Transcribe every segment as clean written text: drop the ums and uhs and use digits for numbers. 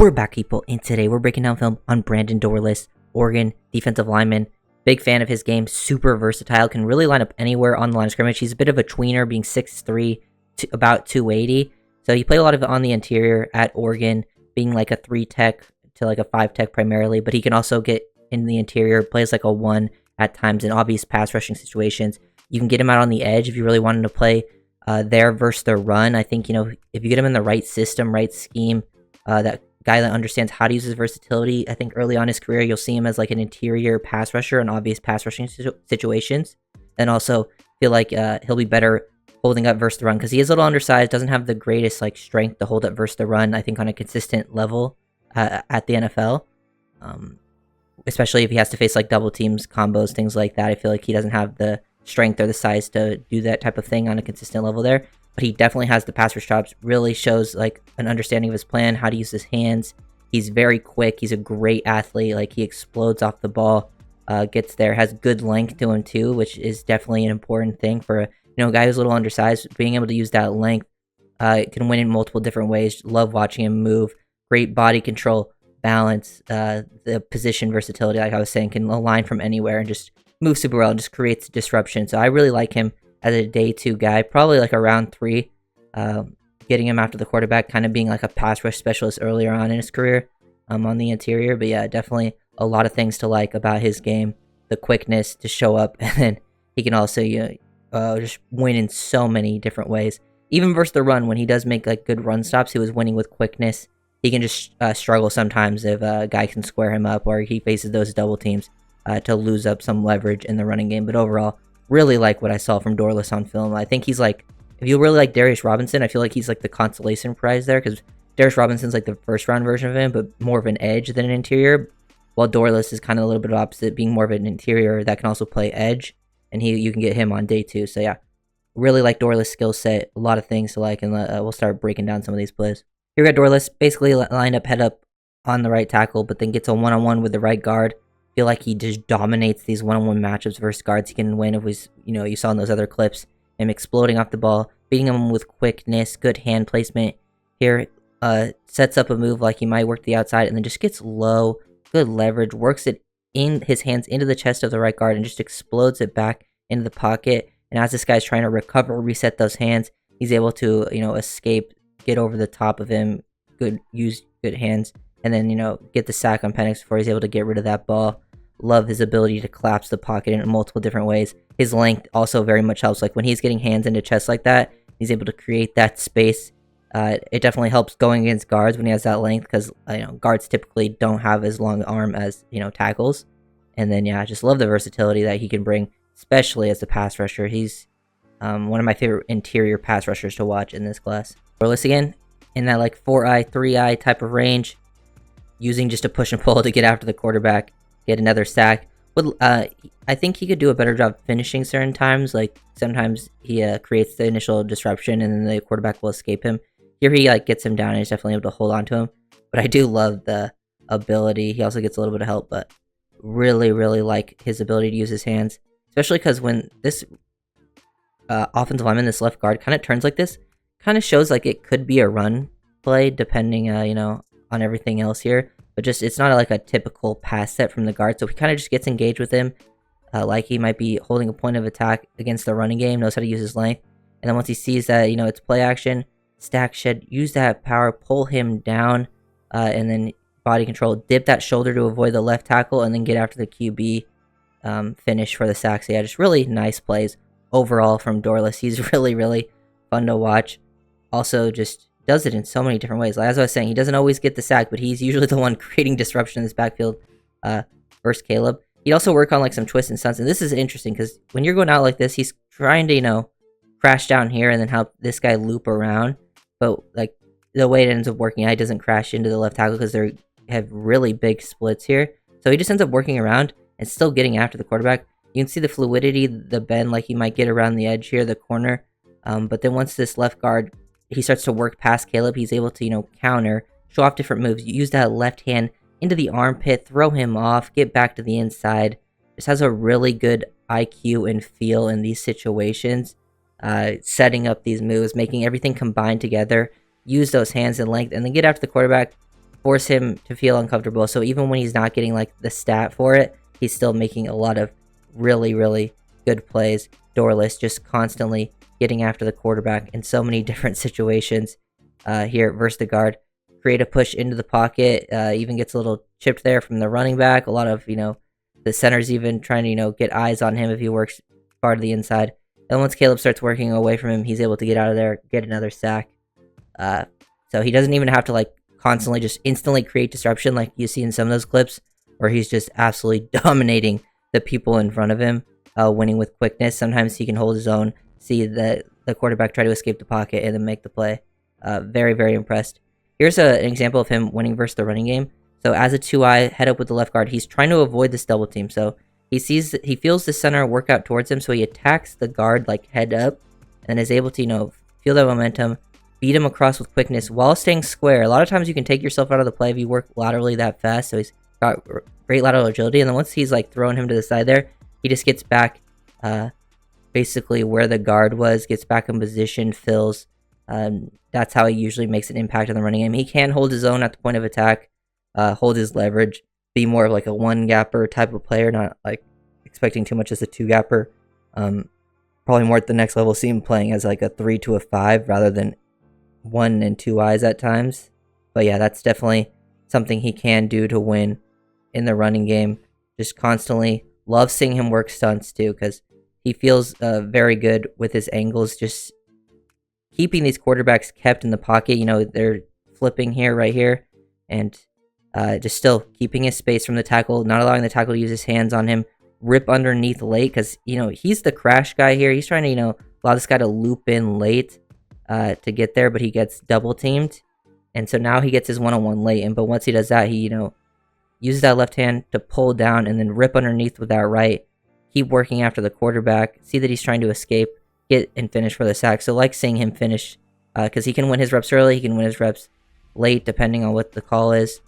We're back, people, and today we're breaking down film on Brandon Dorlus, Oregon defensive lineman. Big fan of his game, super versatile, can really line up anywhere on the line of scrimmage. He's a bit of a tweener, being 6'3", about 280. So he played a lot of it on the interior at Oregon, being like a 3-tech to like a 5-tech primarily, but he can also get in the interior, plays like a 1 at times in obvious pass rushing situations. You can get him out on the edge if you really want him to play there versus the run. I think, if you get him in the right system, right scheme, that guy that understands how to use his versatility, I think early on in his career, you'll see him as like an interior pass rusher in obvious pass rushing situations. And also feel like he'll be better holding up versus the run because he is a little undersized, doesn't have the greatest like strength to hold up versus the run, I think, on a consistent level at the NFL. Especially if he has to face like double teams, combos, things like that. I feel like he doesn't have the strength or the size to do that type of thing on a consistent level there. But he definitely has the pass rush chops, really shows like an understanding of his plan, how to use his hands. He's very quick. He's a great athlete. Like, he explodes off the ball, gets there, has good length to him too, which is definitely an important thing for a guy who's a little undersized. Being able to use that length can win in multiple different ways. Love watching him move. Great body control, balance, the position versatility, like I was saying, can align from anywhere and just move super well and just creates disruption. So I really like him as a day 2 guy, probably like a round 3, getting him after the quarterback, kind of being like a pass rush specialist earlier on in his career on the interior. But yeah, definitely a lot of things to like about his game. The quickness to show up, and then he can also just win in so many different ways. Even versus the run, when he does make like good run stops, he was winning with quickness. He can just struggle sometimes if a guy can square him up or he faces those double teams to lose up some leverage in the running game. But overall, really like what I saw from Dorlus on film. I think he's like, if you really like Darius Robinson, I feel like he's like the consolation prize there, because Darius Robinson's like the first round version of him, but more of an edge than an interior, while Dorlus is kind of a little bit opposite, being more of an interior that can also play edge, and you can get him on day 2. So yeah, really like Dorlus' skill set, a lot of things to like, and we'll start breaking down some of these plays. Here we got Dorlus basically lined up head up on the right tackle, but then gets a one-on-one with the right guard. Feel like he just dominates these one-on-one matchups versus guards. He can win if you saw in those other clips, him exploding off the ball, beating him with quickness, good hand placement. Here, sets up a move like he might work the outside, and then just gets low, good leverage, works it in his hands into the chest of the right guard, and just explodes it back into the pocket. And as this guy's trying to recover, reset those hands, he's able to, escape, get over the top of him, use good hands, and then, get the sack on Penix before he's able to get rid of that ball. Love his ability to collapse the pocket in multiple different ways. His length also very much helps. Like, when he's getting hands into chest like that, he's able to create that space. It definitely helps going against guards when he has that length, because guards typically don't have as long arm as tackles. And then I just love the versatility that he can bring, especially as a pass rusher. He's one of my favorite interior pass rushers to watch in this class. Dorlus again in that like 4-eye, 3-eye type of range, using just a push and pull to get after the quarterback, get another sack. But I think he could do a better job finishing certain times. Like, sometimes he creates the initial disruption and then the quarterback will escape him. Here he gets him down and he's definitely able to hold on to him. But I do love the ability. He also gets a little bit of help, but really, really like his ability to use his hands. Especially because when this offensive lineman, this left guard, kind of turns like this, kind of shows like it could be a run play depending, on everything else here. But just, it's not like a typical pass set from the guard. So he kind of just gets engaged with him, like he might be holding a point of attack against the running game, knows how to use his length. And then once he sees that, it's play action, stack shed, use that power, pull him down, and then body control, dip that shoulder to avoid the left tackle, and then get after the QB, finish for the sack. So yeah, just really nice plays overall from Dorlus. He's really, really fun to watch. Also, just does it in so many different ways. Like, as I was saying, he doesn't always get the sack, but he's usually the one creating disruption in this backfield versus Caleb. He'd also work on like some twists and stunts, and this is interesting because when you're going out like this, he's trying to, crash down here and then help this guy loop around. But like, the way it ends up working out, he doesn't crash into the left tackle because they have really big splits here. So he just ends up working around and still getting after the quarterback. You can see the fluidity, the bend, like he might get around the edge here, the corner. But then once this left guard, he starts to work past Caleb, he's able to, counter, show off different moves, use that left hand into the armpit, throw him off, get back to the inside. Just has a really good IQ and feel in these situations, setting up these moves, making everything combine together, use those hands and length, and then get after the quarterback. force him to feel uncomfortable. So even when he's not getting like the stat for it, he's still making a lot of really, really good plays. Dorlus just constantly getting after the quarterback in so many different situations here versus the guard. Create a push into the pocket, even gets a little chipped there from the running back. A lot of, the center's even trying to, get eyes on him if he works far to the inside. And once Caleb starts working away from him, he's able to get out of there, get another sack. So he doesn't even have to, like, constantly just instantly create disruption like you see in some of those clips, where he's just absolutely dominating the people in front of him, winning with quickness. Sometimes he can hold his own, see the quarterback try to escape the pocket, and then make the play. Very, very impressed. Here's an example of him winning versus the running game. So as a 2-eye, head up with the left guard, he's trying to avoid this double team. So he feels the center work out towards him, so he attacks the guard like head up, and is able to, feel that momentum, beat him across with quickness while staying square. A lot of times you can take yourself out of the play if you work laterally that fast, so he's got great lateral agility. And then once he's like throwing him to the side there, he just gets back basically where the guard was, gets back in position, fills. That's how he usually makes an impact on the running game. He can hold his own at the point of attack, hold his leverage, be more of like a one-gapper type of player, not like expecting too much as a two-gapper. Probably more at the next level, see him playing as like a 3 to a 5 rather than 1 and 2 eyes at times. But yeah, that's definitely something he can do to win in the running game. Just constantly love seeing him work stunts too, because he feels very good with his angles, just keeping these quarterbacks kept in the pocket. They're flipping here, right here, and just still keeping his space from the tackle, not allowing the tackle to use his hands on him, rip underneath late, because, he's the crash guy here. He's trying to, allow this guy to loop in late to get there, but he gets double teamed. And so now he gets his one-on-one late, but once he does that, he, uses that left hand to pull down and then rip underneath with that right, keep working after the quarterback, see that he's trying to escape, get and finish for the sack. So like seeing him finish, because he can win his reps early, he can win his reps late, depending on what the call is.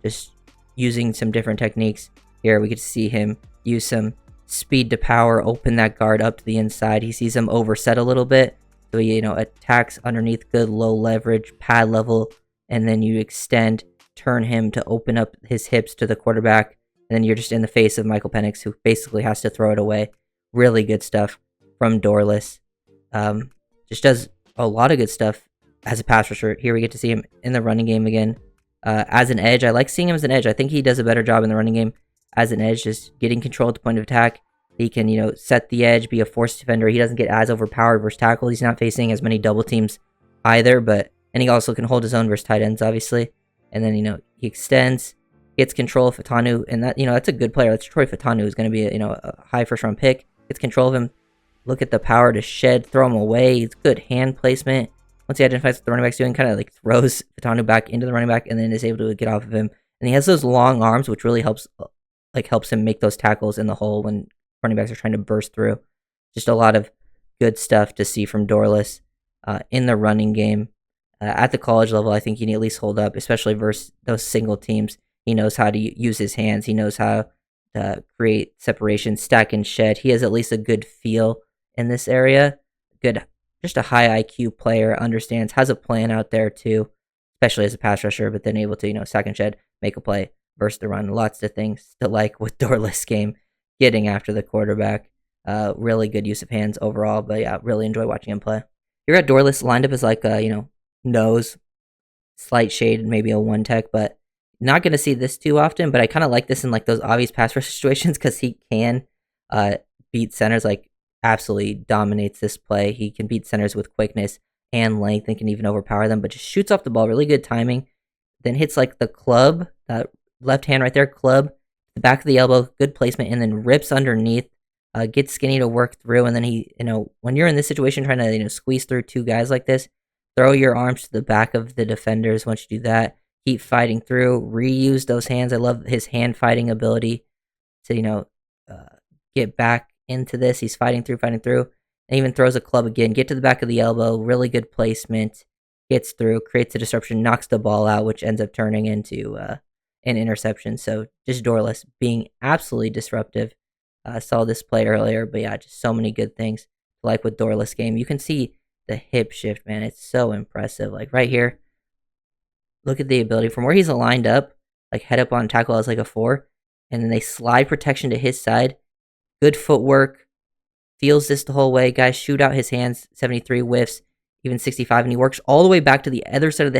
Just using some different techniques. Here we get to see him use some speed to power, open that guard up to the inside. He sees him overset a little bit, so he, attacks underneath, good low leverage, pad level, and then you extend, turn him to open up his hips to the quarterback, and then you're just in the face of Michael Penix, who basically has to throw it away. Really good stuff from Dorlus. Just does a lot of good stuff as a pass rusher. Here we get to see him in the running game again. As an edge, I like seeing him as an edge. I think he does a better job in the running game as an edge, just getting control at the point of attack. He can, set the edge, be a force defender. He doesn't get as overpowered versus tackle. He's not facing as many double teams either, and he also can hold his own versus tight ends, obviously. And then, he extends, gets control of Fatanu, and that, that's a good player. That's Troy Fatanu, who's going to be, a high first-round pick. Gets control of him. Look at the power to shed, throw him away. It's good hand placement. Once he identifies what the running back's doing, kind of like throws Fatanu back into the running back, and then is able to get off of him. And he has those long arms, which really helps him make those tackles in the hole when running backs are trying to burst through. Just a lot of good stuff to see from Dorlus in the running game. At the college level, I think he can at least hold up, especially versus those single teams. He knows how to use his hands. He knows how to create separation, stack and shed. He has at least a good feel in this area. Just a high IQ player, understands, has a plan out there too, especially as a pass rusher, but then able to, stack and shed, make a play versus the run. Lots of things to like with Dorlus' game, getting after the quarterback. Really good use of hands overall, but yeah, really enjoy watching him play. Here at Dorlus, lined up as like a, nose, slight shade, maybe a one tech, but not going to see this too often. But I kind of like this in like those obvious pass rush situations, because he can beat centers, like absolutely dominates this play. He can beat centers with quickness and length and can even overpower them, but just shoots off the ball, really good timing. Then hits like the club, that left hand right there, club, the back of the elbow, good placement, and then rips underneath, gets Skinny to work through. And then he, when you're in this situation trying to, squeeze through two guys like this, throw your arms to the back of the defenders. Once you do that, keep fighting through, reuse those hands. I love his hand fighting ability to, get back into this. He's fighting through, and even throws a club again, get to the back of the elbow, really good placement, gets through, creates a disruption, knocks the ball out, which ends up turning into an interception. So just Dorlus being absolutely disruptive. Saw this play earlier, but yeah, just so many good things like with Dorlus game. You can see the hip shift, man. It's so impressive. Like right here, look at the ability from where he's lined up, like head up on tackle as like a 4, and then they slide protection to his side. Good footwork, feels this the whole way. Guys shoot out his hands, 73 whiffs, even 65, and he works all the way back to the other side of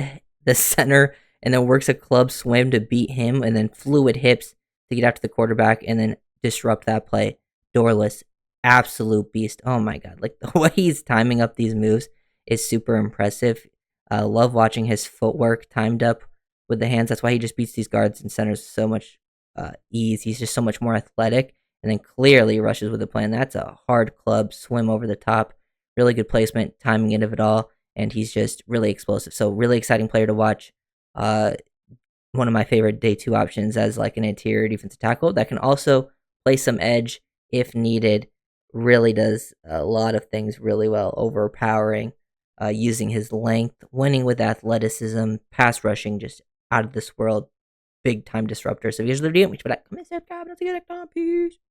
the center, and then works a club swim to beat him, and then fluid hips to get out to the quarterback, and then disrupt that play. Dorlus, absolute beast. Oh my god, like the way he's timing up these moves is super impressive. Love watching his footwork timed up with the hands. That's why he just beats these guards and centers so much ease. He's just so much more athletic, and then clearly rushes with a plan. That's a hard club swim over the top. Really good placement, timing it of it all, and he's just really explosive. So really exciting player to watch. One of my favorite day 2 options as like an interior defensive tackle that can also play some edge if needed. Really does a lot of things really well, overpowering, using his length, winning with athleticism, pass rushing, just out of this world, big time disruptor. Så vi gör så det, vi spelar. Kom igen, peace.